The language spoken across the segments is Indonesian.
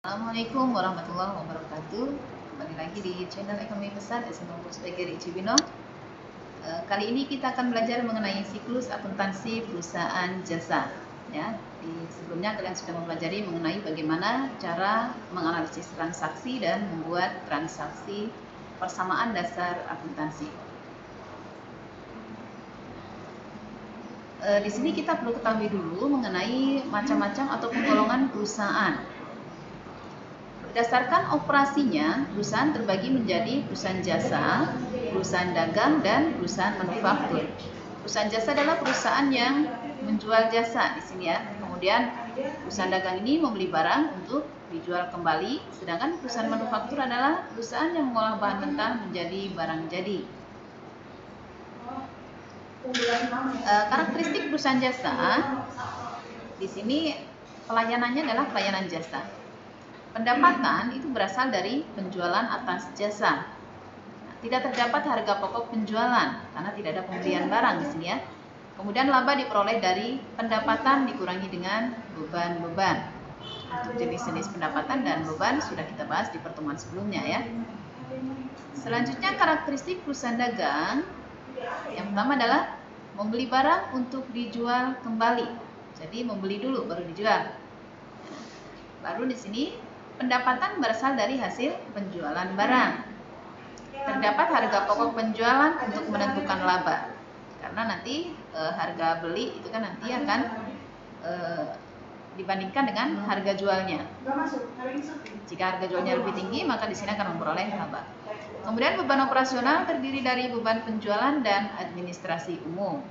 Assalamualaikum warahmatullahi wabarakatuh. Kembali lagi di channel Ekonomi Pesat SMA Pusdegeri Cibinong. Kali ini kita akan belajar mengenai siklus akuntansi perusahaan jasa. Ya, sebelumnya kalian sudah mempelajari mengenai bagaimana cara menganalisis transaksi dan membuat transaksi persamaan dasar akuntansi. Di sini kita perlu ketahui dulu mengenai macam-macam atau penggolongan perusahaan. Berdasarkan operasinya, perusahaan terbagi menjadi perusahaan jasa, perusahaan dagang, dan perusahaan manufaktur. Perusahaan jasa adalah perusahaan yang menjual jasa di sini ya. Kemudian perusahaan dagang ini membeli barang untuk dijual kembali, sedangkan perusahaan manufaktur adalah perusahaan yang mengolah bahan mentah menjadi barang jadi. Karakteristik perusahaan jasa di sini pelayanannya adalah pelayanan jasa. Pendapatan itu berasal dari penjualan atas jasa. Tidak terdapat harga pokok penjualan karena tidak ada pembelian barang di sini ya. Kemudian laba diperoleh dari pendapatan dikurangi dengan beban-beban. Untuk jenis-jenis pendapatan dan beban sudah kita bahas di pertemuan sebelumnya ya. Selanjutnya karakteristik perusahaan dagang. Yang pertama adalah membeli barang untuk dijual kembali. Jadi membeli dulu baru dijual. Baru di sini pendapatan berasal dari hasil penjualan barang. Terdapat harga pokok penjualan untuk menentukan laba. Karena nanti harga beli itu kan nanti akan dibandingkan dengan harga jualnya. Jika harga jualnya lebih tinggi, maka di sini akan memperoleh laba. Kemudian beban operasional terdiri dari beban penjualan dan administrasi umum.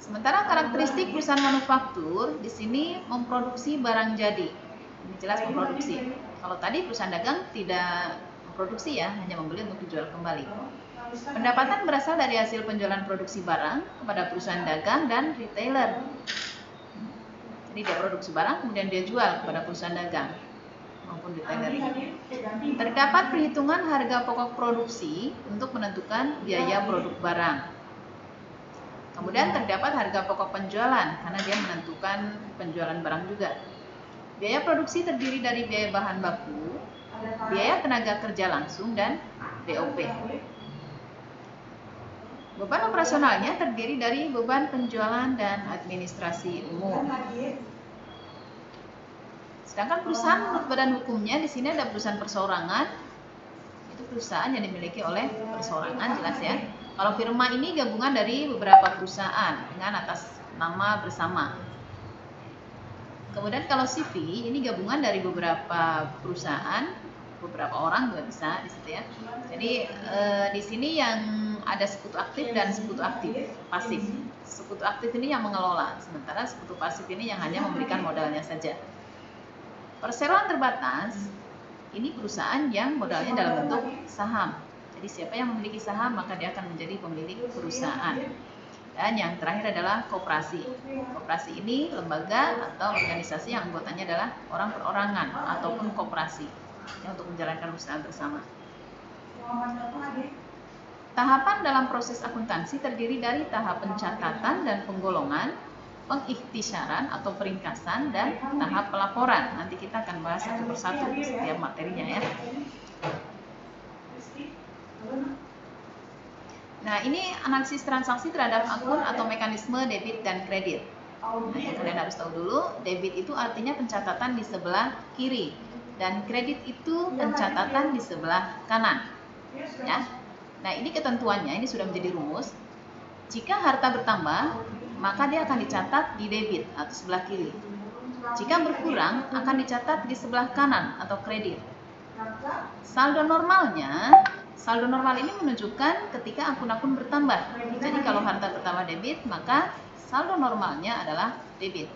Sementara karakteristik perusahaan manufaktur di sini memproduksi barang jadi. Ini jelas memproduksi. Kalau tadi perusahaan dagang tidak memproduksi ya, hanya membeli untuk dijual kembali. Pendapatan berasal dari hasil penjualan produksi barang kepada perusahaan dagang dan retailer. Jadi dia produksi barang kemudian dia jual kepada perusahaan dagang maupun retailer. Terdapat perhitungan harga pokok produksi untuk menentukan biaya produk barang. Kemudian terdapat harga pokok penjualan karena dia menentukan penjualan barang juga. Biaya produksi terdiri dari biaya bahan baku, biaya tenaga kerja langsung, dan BOP. Beban operasionalnya terdiri dari beban penjualan dan administrasi umum. Sedangkan perusahaan menurut badan hukumnya di sini ada perusahaan perseorangan. Itu perusahaan yang dimiliki oleh perseorangan jelas ya. Kalau firma ini gabungan dari beberapa perusahaan dengan atas nama bersama. Kemudian kalau CV ini gabungan dari beberapa perusahaan, beberapa orang juga bisa di situ ya. Jadi di sini yang ada sekutu aktif dan sekutu aktif pasif. Sekutu aktif ini yang mengelola, sementara sekutu pasif ini yang hanya memberikan modalnya saja. Perseroan terbatas ini perusahaan yang modalnya dalam bentuk saham. Jadi siapa yang memiliki saham maka dia akan menjadi pemilik perusahaan. Dan yang terakhir adalah koperasi. Koperasi ini lembaga atau organisasi yang anggotanya adalah orang perorangan ataupun koperasi yang untuk menjalankan usaha bersama. Tahapan dalam proses akuntansi terdiri dari tahap pencatatan dan penggolongan, pengikhtisaran atau peringkasan, dan tahap pelaporan. Nanti kita akan bahas satu persatu setiap materinya ya. Nah, ini analisis transaksi terhadap akun atau mekanisme debit dan kredit. Nah, yang kalian harus tahu dulu, debit itu artinya pencatatan di sebelah kiri dan kredit itu pencatatan di sebelah kanan. Ya. Nah, ini ketentuannya, ini sudah menjadi rumus. Jika harta bertambah, maka dia akan dicatat di debit atau sebelah kiri. Jika berkurang, akan dicatat di sebelah kanan atau kredit. Saldo normal ini menunjukkan ketika akun-akun bertambah. Jadi kalau harta bertambah debit, maka saldo normalnya adalah debit.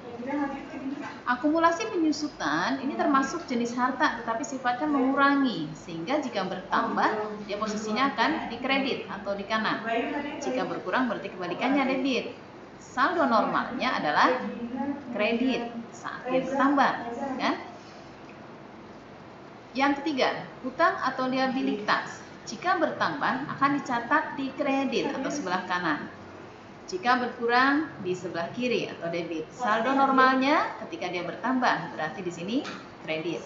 Akumulasi penyusutan ini termasuk jenis harta tetapi sifatnya mengurangi, sehingga jika bertambah dia posisinya akan di kredit atau di kanan. Jika berkurang berarti kebalikannya debit. Saldo normalnya adalah kredit saat dia bertambah, ya. Yang ketiga, hutang atau liabilitas. Jika bertambah akan dicatat di kredit atau sebelah kanan. Jika berkurang di sebelah kiri atau debit. Saldo normalnya ketika dia bertambah, berarti di sini kredit.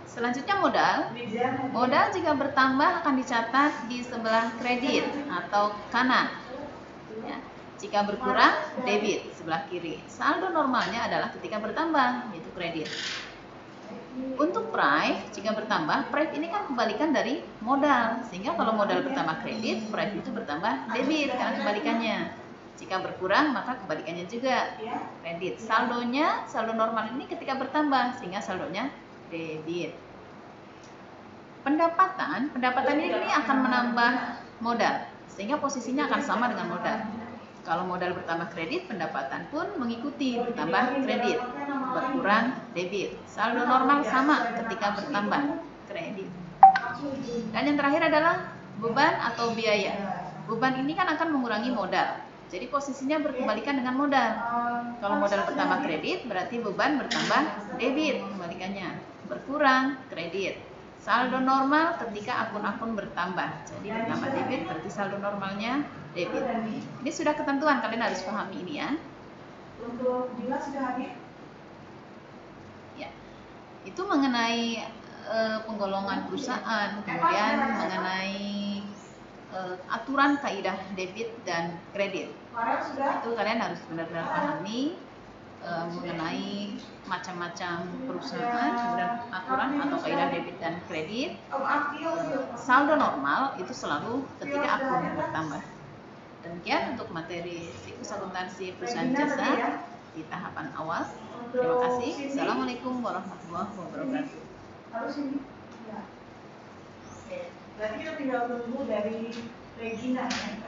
Selanjutnya modal. Modal jika bertambah akan dicatat di sebelah kredit atau kanan. Ya. Jika berkurang, debit sebelah kiri. Saldo normalnya adalah ketika bertambah, yaitu kredit. Untuk prive, jika bertambah, prive ini kan kebalikan dari modal. Sehingga kalau modal bertambah kredit, prive itu bertambah debit, karena kebalikannya. Jika berkurang, maka kebalikannya juga kredit. Saldo normal ini ketika bertambah, sehingga saldonya debit. Pendapatan ini akan menambah modal, sehingga posisinya akan sama dengan modal. Kalau modal bertambah kredit, pendapatan pun mengikuti bertambah kredit, berkurang debit. Saldo normal sama ketika bertambah kredit. Dan yang terakhir adalah beban atau biaya. Beban ini kan akan mengurangi modal. Jadi posisinya berkebalikan dengan modal. Kalau modal bertambah kredit, berarti beban bertambah debit, kebalikannya. Berkurang kredit. Saldo normal ketika akun-akun bertambah. Jadi bertambah debit berarti saldo normalnya debit. Ini sudah ketentuan, kalian harus pahami ini ya. Untuk juga sudah hadir? Ya. Itu mengenai penggolongan perusahaan, kemudian mengenai aturan kaidah debit dan kredit. Itu kalian harus benar-benar pahami mengenai macam-macam perusahaan, kemudian aturan atau kaidah debit dan kredit. Saldo normal itu selalu ketika akun bertambah. Demikian untuk materi siklus akuntansi perusahaan jasa di tahapan awal. Terima kasih. Assalamualaikum warahmatullahi wabarakatuh. Harus ini? Ya. Oke. Berarti kita tinggal tunggu dari Regina ya.